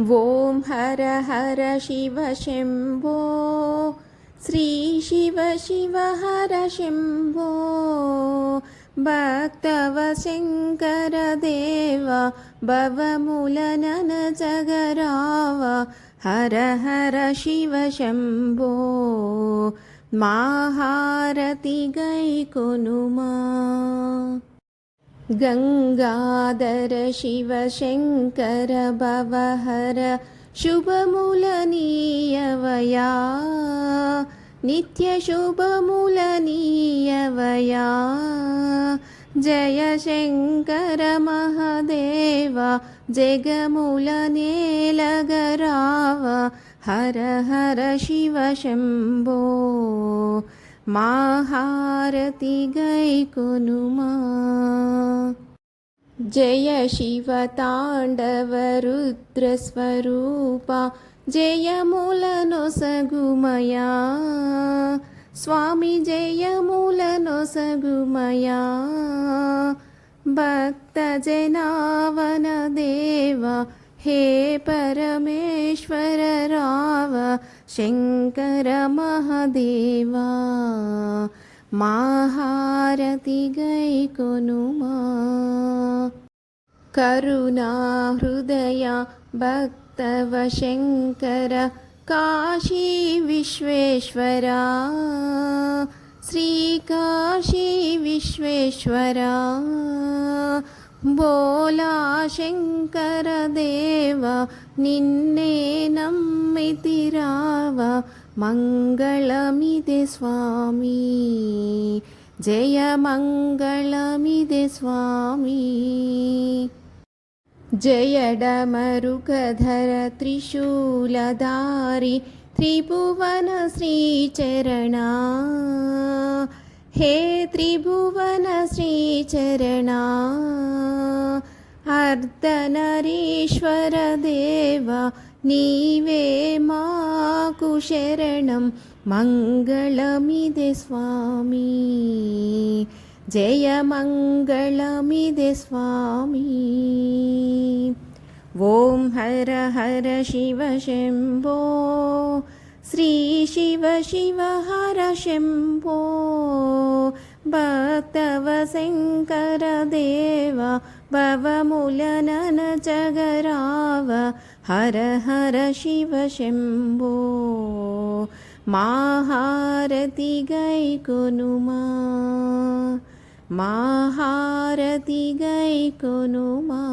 ॐ हर हर शिव शम्भो श्री शिव शिव हर शम्भो भक्तव शङ्कर देव भवमुलनन जगराव हर हर शिव शम्भो महारति गैकोनुमा गंगाधर शिव शंकर भवहर शुभमूलनीयवया नित्य शुभमूलनीयवया जय शंकर महादेव जगमूलनेलगराव हर हर शिव शंभो महारति गैकोनुमा जय शिव तांडव रुद्र स्वरूपा जय मूलनोसगुमया स्वामी जय मूलनोसगुमया भक्त जनावन देव हे परमेश्वर राव शंकर महादेवा महारति गैकोनुमा करुणा हृदय भक्तव शंकर काशी विश्वेश्वरा श्री काशी विश्वेश्वरा बोला शंकर देव निन्ने नम्मितिराव मंगलमिदे स्वामी जय मंगलमिदे स्वामी जय डमरुकधर त्रिशूलधारी त्रिभुवन श्रीचरणा हे त्रिभुवन श्रीचरणा अर्धनरीश्वर देव नीवे माकु शरणं मंगलमिदे स्वामी जय मंगलमिदे स्वामी ॐ हर हर शिव शम्भो श्री शिव शिव हर शम्भो भक्तव शंकर देव भवमुलनन जगराव हर हर शिव शम्भो महारति गैकोनुमा महारति गैकोनुमा।